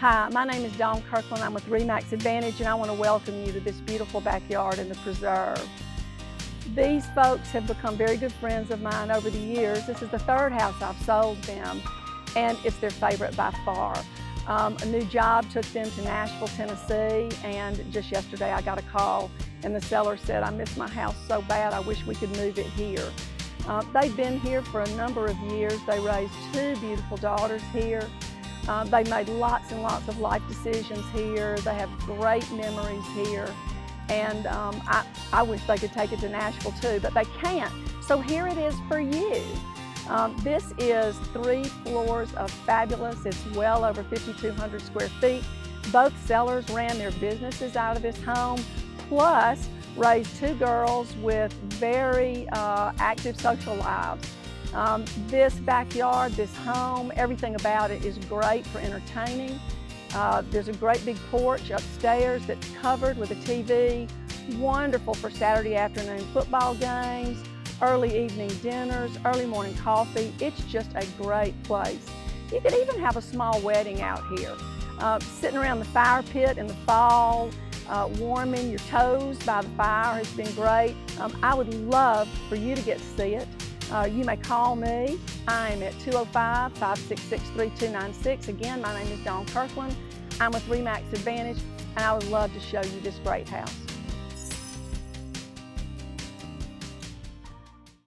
Hi, my name is Dawn Kirkland. I'm with RE/MAX Advantage, and I want to welcome you to this beautiful backyard in the preserve. These folks have become very good friends of mine over the years. This is the third house I've sold them, and it's their favorite by far. A new job took them to Nashville, Tennessee, and just yesterday I got a call, and the seller said, "I miss my house so bad, I wish we could move it here." They've been here for a number of years. They raised two beautiful daughters here. They made lots and lots of life decisions here. They have great memories here. And I wish they could take it to Nashville too, but they can't. So here it is for you. This is 3 floors of fabulous. It's well over 5,200 square feet. Both sellers ran their businesses out of this home, plus raised 2 girls with very active social lives. This backyard, this home, everything about it is great for entertaining. There's a great big porch upstairs that's covered with a TV. Wonderful for Saturday afternoon football games, early evening dinners, early morning coffee. It's just a great place. You could even have a small wedding out here. Sitting around the fire pit in the fall, warming your toes by the fire has been great. I would love for you to get to see it. You may call me. I'm at 205-566-3296. Again, my name is Dawn Kirkland. I'm with RE/MAX Advantage, and I would love to show you this great house.